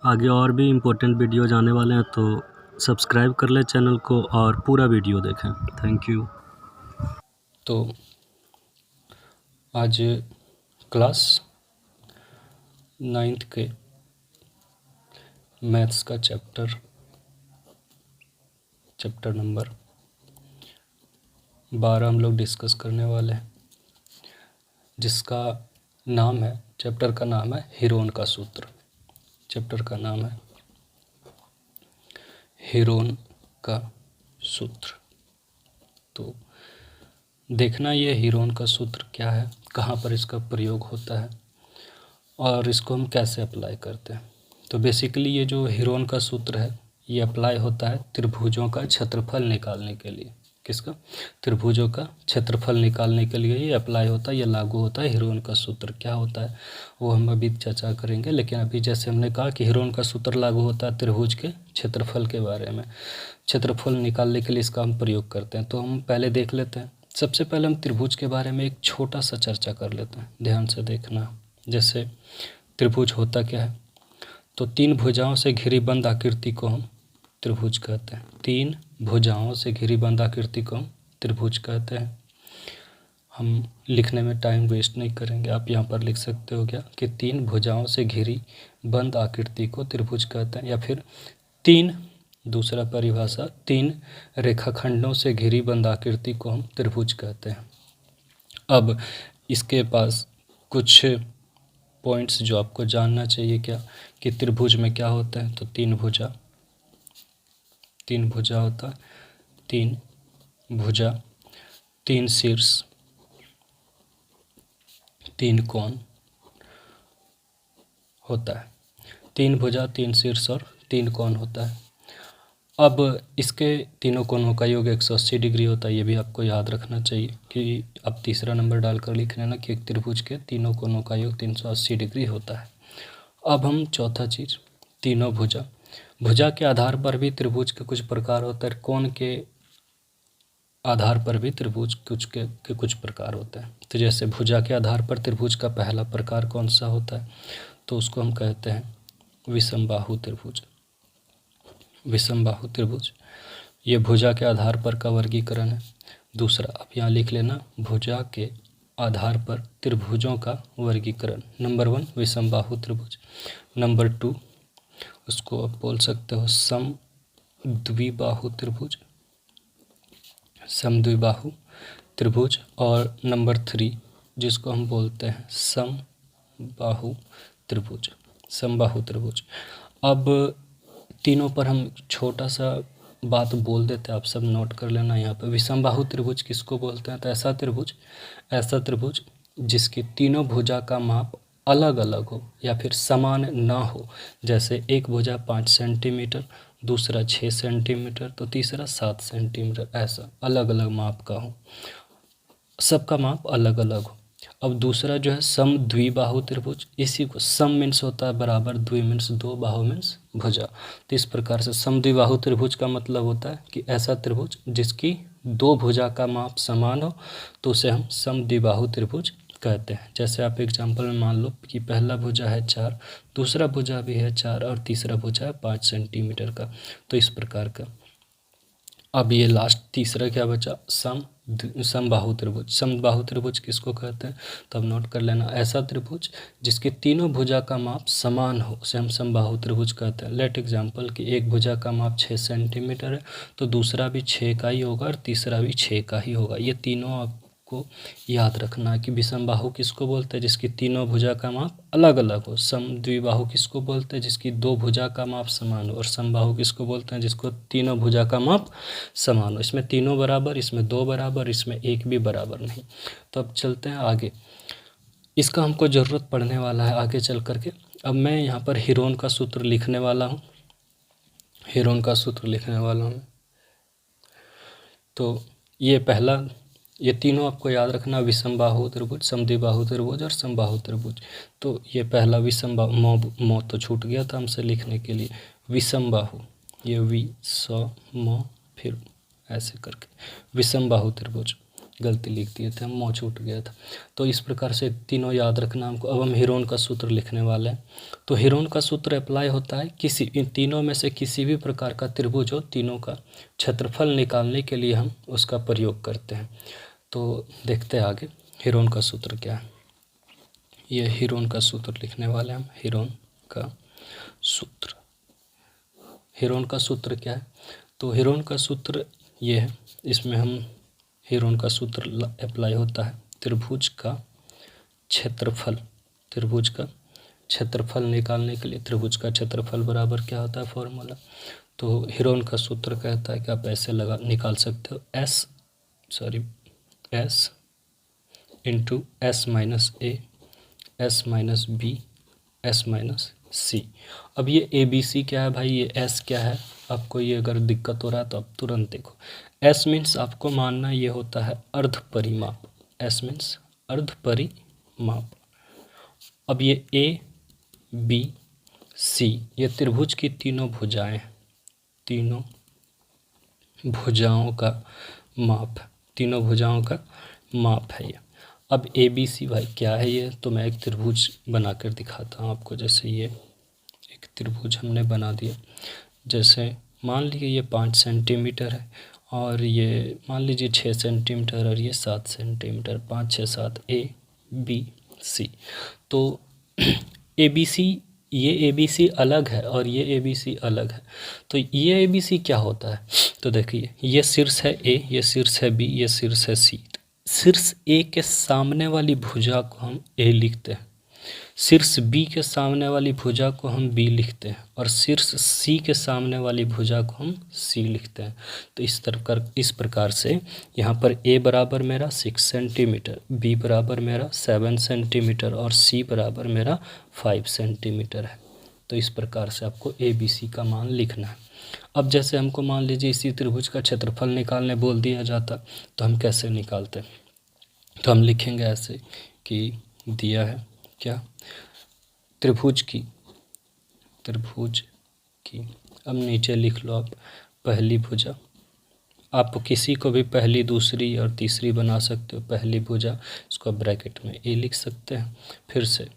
आगे और भी इम्पोर्टेंट वीडियोज़ आने वाले हैं, तो सब्सक्राइब कर लें चैनल को और पूरा वीडियो देखें। Thank you. तो आज क्लास 9th के मैथ्स का चैप्टर नंबर 12 हम लोग डिस्कस करने वाले हैं, जिसका नाम है, चैप्टर का नाम है हीरोन का सूत्र। चैप्टर का नाम है हीरोन का सूत्र। तो देखना ये हीरोन का सूत्र क्या है, कहाँ पर इसका प्रयोग होता है और इसको हम कैसे अप्लाई करते हैं। तो बेसिकली ये जो हीरोन का सूत्र है ये अप्लाई होता है त्रिभुजों का क्षेत्रफल निकालने के लिए। किसका? त्रिभुजों का क्षेत्रफल निकालने के लिए ये अप्लाई होता है, ये लागू होता है। हीरोन का सूत्र क्या होता है वो हम अभी चर्चा करेंगे, लेकिन अभी जैसे हमने कहा कि हीरोन का सूत्र लागू होता है त्रिभुज के क्षेत्रफल के बारे में। क्षेत्रफल निकालने के लिए इसका हम प्रयोग करते हैं। तो हम पहले देख लेते हैं। सबसे पहले हम त्रिभुज के बारे में एक छोटा सा चर्चा कर लेते हैं, ध्यान से देखना। जैसे त्रिभुज होता क्या है, तो 3 भुजाओं से घिरी बंद आकृति को हम त्रिभुज कहते हैं। 3 भुजाओं से घिरी बंद आकृति को हम त्रिभुज कहते हैं। हम लिखने में टाइम वेस्ट नहीं करेंगे, आप यहाँ पर लिख सकते हो क्या कि 3 भुजाओं से घिरी बंद आकृति को त्रिभुज कहते हैं, या फिर 3, दूसरा परिभाषा, 3 रेखाखंडों से घिरी बंद आकृति को हम त्रिभुज कहते हैं। अब इसके पास कुछ पॉइंट्स जो आपको जानना चाहिए, क्या कि त्रिभुज में क्या होता है। तो 3 भुजा होता है, 3 भुजा, 3 शीर्ष, 3 कोण होता है। 3 भुजा, 3 शीर्ष और 3 कोण होता है। अब इसके तीनों कोणों का योग 180 डिग्री होता है। ये भी आपको याद रखना चाहिए कि आप तीसरा नंबर डालकर लिख लेना कि एक त्रिभुज के तीनों कोणों का योग 380 डिग्री होता है। अब हम चौथा चीज़, तीनों भुजा के आधार पर भी त्रिभुज के कुछ प्रकार होते हैं, कोण के आधार पर भी त्रिभुज के कुछ प्रकार होते हैं। तो जैसे भुजा के आधार पर त्रिभुज का पहला प्रकार कौन सा होता है, तो उसको हम कहते हैं विषमबाहु त्रिभुज। विषमबाहु त्रिभुज ये भुजा के आधार पर का वर्गीकरण है। दूसरा आप यहाँ लिख लेना, भुजा के आधार पर त्रिभुजों का वर्गीकरण। नंबर 1 विषमबाहु त्रिभुज। नंबर 2 उसको आप बोल सकते हो समद्विबाहु त्रिभुज, समद्विबाहु त्रिभुज। और नंबर 3 जिसको हम बोलते हैं समबाहु त्रिभुज, समबाहु त्रिभुज। अब तीनों पर हम छोटा सा बात बोल देते हैं, आप सब नोट कर लेना यहाँ पर। विषमबाहु त्रिभुज किसको बोलते हैं, तो ऐसा त्रिभुज जिसकी तीनों भुजा का माप अलग अलग हो या फिर समान ना हो। जैसे एक भुजा 5 सेंटीमीटर, दूसरा 6 सेंटीमीटर, तो तीसरा 7 सेंटीमीटर, ऐसा अलग अलग माप का हो, सबका माप अलग अलग हो। अब दूसरा जो है समद्विबाहु त्रिभुज, इसी को सम मीन्स होता है बराबर, द्वि मीन्स दो, बाहु मीन्स भुजा। तो इस प्रकार से समद्विबाहु त्रिभुज का मतलब होता है कि ऐसा त्रिभुज जिसकी 2 भुजा का माप समान हो, तो उसे हम समद्विबाहु त्रिभुज कहते हैं। जैसे आप एग्जाम्पल में मान लो कि पहला भुजा है 4, दूसरा भुजा भी है 4 और तीसरा भुजा है 5 सेंटीमीटर का, तो इस प्रकार का। अब ये लास्ट तीसरा क्या बचा, समबाहु त्रिभुज। समबाहु त्रिभुज किसको कहते हैं, तो अब नोट कर लेना, ऐसा त्रिभुज जिसके तीनों भुजा का माप समान हो उसे हम समबाहु त्रिभुज कहते हैं। लेट एग्जाम्पल कि एक भुजा का माप 6 सेंटीमीटर है, तो दूसरा भी 6 का ही होगा और तीसरा भी 6 का ही होगा। ये तीनों आपको याद रखना है कि विषमबाहु किसको बोलते हैं, जिसकी तीनों भुजा का माप अलग अलग हो। समद्विबाहु किसको बोलते हैं, जिसकी 2 भुजा का माप समान हो। और समबाहु किसको बोलते हैं, जिसको तीनों भुजा का माप समान हो। इसमें तीनों बराबर, इसमें 2 बराबर, इसमें 1 भी बराबर नहीं। तो अब चलते हैं आगे, इसका हमको ज़रूरत पड़ने वाला है आगे चल करके। अब मैं यहाँ पर हीरोन का सूत्र लिखने वाला हूँ, हीरोन का सूत्र लिखने वाला हूँ। तो ये पहला, ये तीनों आपको याद रखना, विषमबाहु त्रिभुज, समद्विबाहु त्रिभुज और समबाहु त्रिभुज। तो ये पहला विषमबाहु, मो तो छूट गया था हमसे लिखने के लिए। विषमबाहु, ये विषम फिर ऐसे करके विषमबाहु त्रिभुज। गलती लिख दिए थे हम, मौ छूट गया था। तो इस प्रकार से तीनों याद रखना हमको। अब हम हीरोन का सूत्र लिखने वाले हैं। तो हीरोन का सूत्र अप्लाई होता है किसी इन तीनों में से किसी भी प्रकार का त्रिभुज हो, तीनों का क्षेत्रफल निकालने के लिए हम उसका प्रयोग करते हैं। तो देखते हैं आगे हीरोन का सूत्र क्या है। ये हीरोन का सूत्र लिखने वाले हैं हम। हीरोन का सूत्र, हीरोन का सूत्र क्या है? तो हीरोन का सूत्र ये है, इसमें हम हीरोन का सूत्र अप्लाई होता है त्रिभुज का क्षेत्रफल। त्रिभुज का क्षेत्रफल निकालने के लिए त्रिभुज का क्षेत्रफल बराबर क्या होता है फॉर्मूला? तो हीरोन का सूत्र कहता है कि आप ऐसे निकाल सकते हो S into S minus A, S minus B, S minus C. अब ये ए बी सी क्या है भाई, ये एस क्या है? आपको ये अगर दिक्कत हो रहा है तो आप तुरंत देखो। एस मीन्स आपको मानना ये होता है अर्ध परिमाप। एस मीन्स अर्ध परिमाप। अब ये ए बी सी ये त्रिभुज की तीनों भुजाएं, तीनों भुजाओं का माप, तीनों भुजाओं का माप है ये। अब ए बी सी भाई क्या है ये? तो मैं एक त्रिभुज बनाकर दिखाता हूँ आपको। जैसे ये एक त्रिभुज हमने बना दिया। जैसे मान लीजिए ये 5 सेंटीमीटर है और ये मान लीजिए 6 सेंटीमीटर और ये 7 सेंटीमीटर, 5 6 7 ए बी सी। तो ए बी सी, ये ए बी सी अलग है और ये ए बी सी अलग है। तो ये ए बी सी क्या होता है? तो देखिए ये शीर्ष है ए, ये शीर्ष है बी, ये शीर्ष है सी। शीर्ष ए के सामने वाली भुजा को हम ए लिखते हैं, शीर्ष बी के सामने वाली भुजा को हम बी लिखते हैं और शीर्ष सी के सामने वाली भुजा को हम सी लिखते हैं। तो इस प्रकार से यहाँ पर ए बराबर मेरा 6 सेंटीमीटर, बी बराबर मेरा 7 सेंटीमीटर और सी बराबर मेरा 5 सेंटीमीटर है। तो इस प्रकार से आपको ए बी सी का मान लिखना है। अब जैसे हमको मान लीजिए इसी त्रिभुज का क्षेत्रफल निकालने बोल दिया जाता तो हम कैसे निकालते? तो हम लिखेंगे ऐसे कि दिया है क्या, त्रिभुज की अब नीचे लिख लो आप पहली भुजा। आप किसी को भी पहली, दूसरी और तीसरी बना सकते हो। पहली भुजा इसको ब्रैकेट में ए लिख सकते हैं, फिर से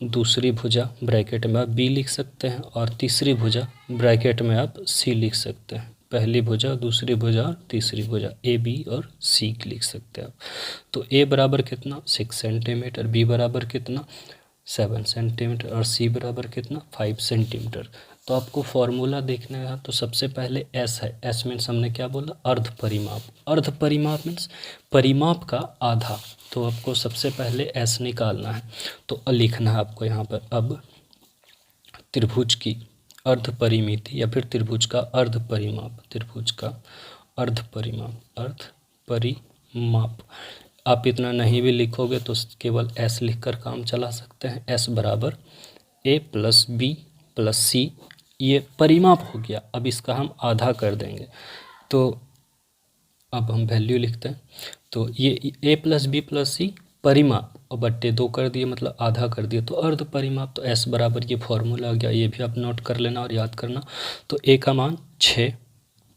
दूसरी भुजा ब्रैकेट में आप बी लिख सकते हैं और तीसरी भुजा ब्रैकेट में आप सी लिख सकते हैं। पहली भुजा, दूसरी भुजा और तीसरी भुजा ए बी और सी लिख सकते हैं आप। तो ए बराबर कितना 6 सेंटीमीटर, बी बराबर कितना 7 सेंटीमीटर और सी बराबर कितना 5 सेंटीमीटर। तो आपको फॉर्मूला देखना है। तो सबसे पहले एस है, एस मीन्स हमने क्या बोला अर्ध परिमाप। अर्ध परिमाप मीन्स परिमाप का आधा। तो आपको सबसे पहले एस निकालना है। तो लिखना है आपको यहाँ पर अब त्रिभुज की अर्ध परिमिति या फिर त्रिभुज का अर्ध परिमाप, त्रिभुज का अर्ध परिमाप, अर्ध परिमाप। आप इतना नहीं भी लिखोगे तो केवल एस लिखकर काम चला सकते हैं। एस बराबर ए प्लस बी प्लस सी, ये परिमाप हो गया। अब इसका हम आधा कर देंगे। तो अब हम वैल्यू लिखते हैं। तो ये ए प्लस बी प्लस सी परिमाप और बट्टे 2 कर दिए, मतलब आधा कर दिए, तो अर्ध परिमाप। तो एस बराबर ये फॉर्मूला आ गया, ये भी आप नोट कर लेना और याद करना। तो ए का मान 6,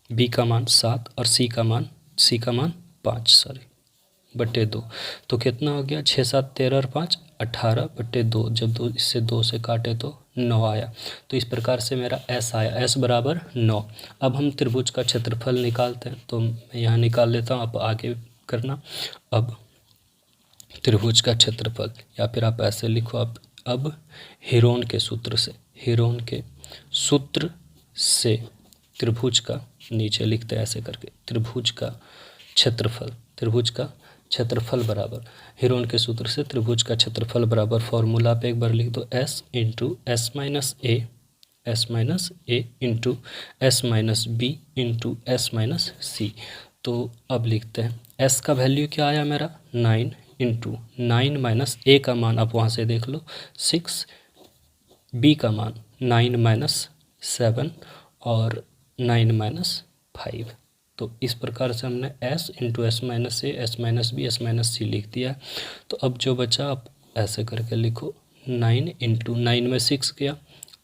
बी का मान 7 और सी का मान 5 बट्टे 2। तो कितना हो गया 6 7 13 और 5 18 बट्टे 2। जब इससे 2 से काटे तो 9 आया। तो इस प्रकार से मेरा एस आया, एस बराबर 9। अब हम त्रिभुज का क्षेत्रफल निकालते हैं। तो मैं यहाँ निकाल लेता हूँ, आप आगे करना। अब त्रिभुज का क्षेत्रफल या फिर आप ऐसे लिखो आप अब हीरोन के सूत्र से त्रिभुज का, नीचे लिखते हैं ऐसे करके, त्रिभुज का क्षेत्रफल बराबर हीरोन के सूत्र से त्रिभुज का क्षेत्रफल बराबर फॉर्मूला पे एक बार लिख दो S into S minus A into S minus B into S minus C. तो अब लिखते हैं एस का वैल्यू क्या आया मेरा 9 इंटू 9 माइनस ए का मान आप वहाँ से देख लो 6, बी का मान 9 माइनस 7 और 9 माइनस 5। तो इस प्रकार से हमने s into S minus A, S minus B, S minus C लिख दिया। तो अब जो बचा आप ऐसे करके लिखो 9 इंटू 9 में 6 गया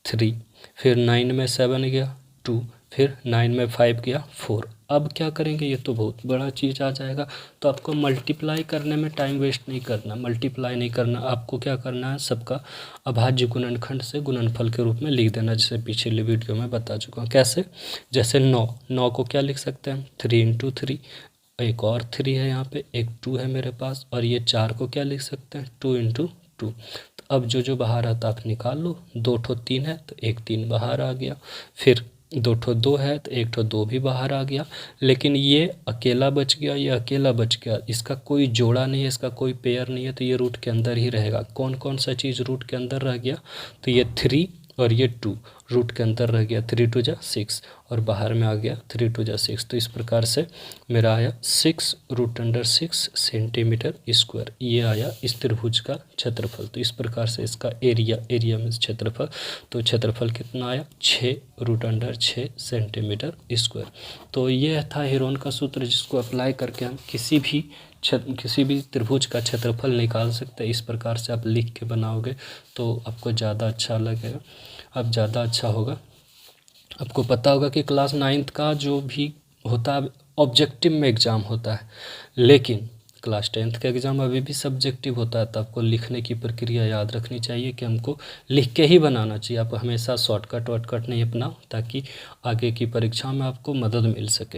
3, फिर 9 में 7 गया 2, फिर 9 में 5 गया 4। अब क्या करेंगे, ये तो बहुत बड़ा चीज़ आ जाएगा, तो आपको मल्टीप्लाई करने में टाइम वेस्ट नहीं करना, मल्टीप्लाई नहीं करना, आपको क्या करना है, सबका अभाज्य गुणनखंड से गुणनफल के रूप में लिख देना, जैसे पिछले वीडियो में बता चुका हूँ। कैसे, जैसे 9 को क्या लिख सकते हैं 3 × 3, एक और 3 है यहाँ पे, एक 2 है मेरे पास, और ये 4 को क्या लिख सकते हैं 2 × 2। तो अब जो बाहर आता आप निकाल लो, 2 ठो 3 है तो एक 3 बाहर आ गया, फिर 2 ठो 2 है तो एक ठो 2 भी बाहर आ गया, लेकिन ये अकेला बच गया, ये अकेला बच गया, इसका कोई जोड़ा नहीं है, इसका कोई पेयर नहीं है, तो ये रूट के अंदर ही रहेगा। कौन कौन सा चीज़ रूट के अंदर रह गया, तो ये 3 और ये 2 रूट के अंदर रह गया, 3 × 2 = 6 और बाहर में आ गया 3 × 2 = 6। तो इस प्रकार से मेरा आया 6√6 सेंटीमीटर स्क्वायर, ये आया इस त्रिभुज का क्षेत्रफल। तो इस प्रकार से इसका एरिया में क्षेत्रफल, तो क्षेत्रफल कितना आया 6√6 सेंटीमीटर स्क्वायर। तो ये था हेरोन का सूत्र, जिसको अप्लाई करके हम किसी भी त्रिभुज का क्षेत्रफल निकाल सकते हैं। इस प्रकार से आप लिख के बनाओगे तो आपको ज़्यादा अच्छा लगेगा, अब ज़्यादा अच्छा होगा। आपको पता होगा कि क्लास 9th का जो भी होता है ऑब्जेक्टिव में एग्ज़ाम होता है, लेकिन क्लास 10th का एग्ज़ाम अभी भी सब्जेक्टिव होता है। तो आपको लिखने की प्रक्रिया याद रखनी चाहिए कि हमको लिख के ही बनाना चाहिए। आप हमेशा शॉर्टकट नहीं अपनाओ, ताकि आगे की परीक्षा में आपको मदद मिल सके।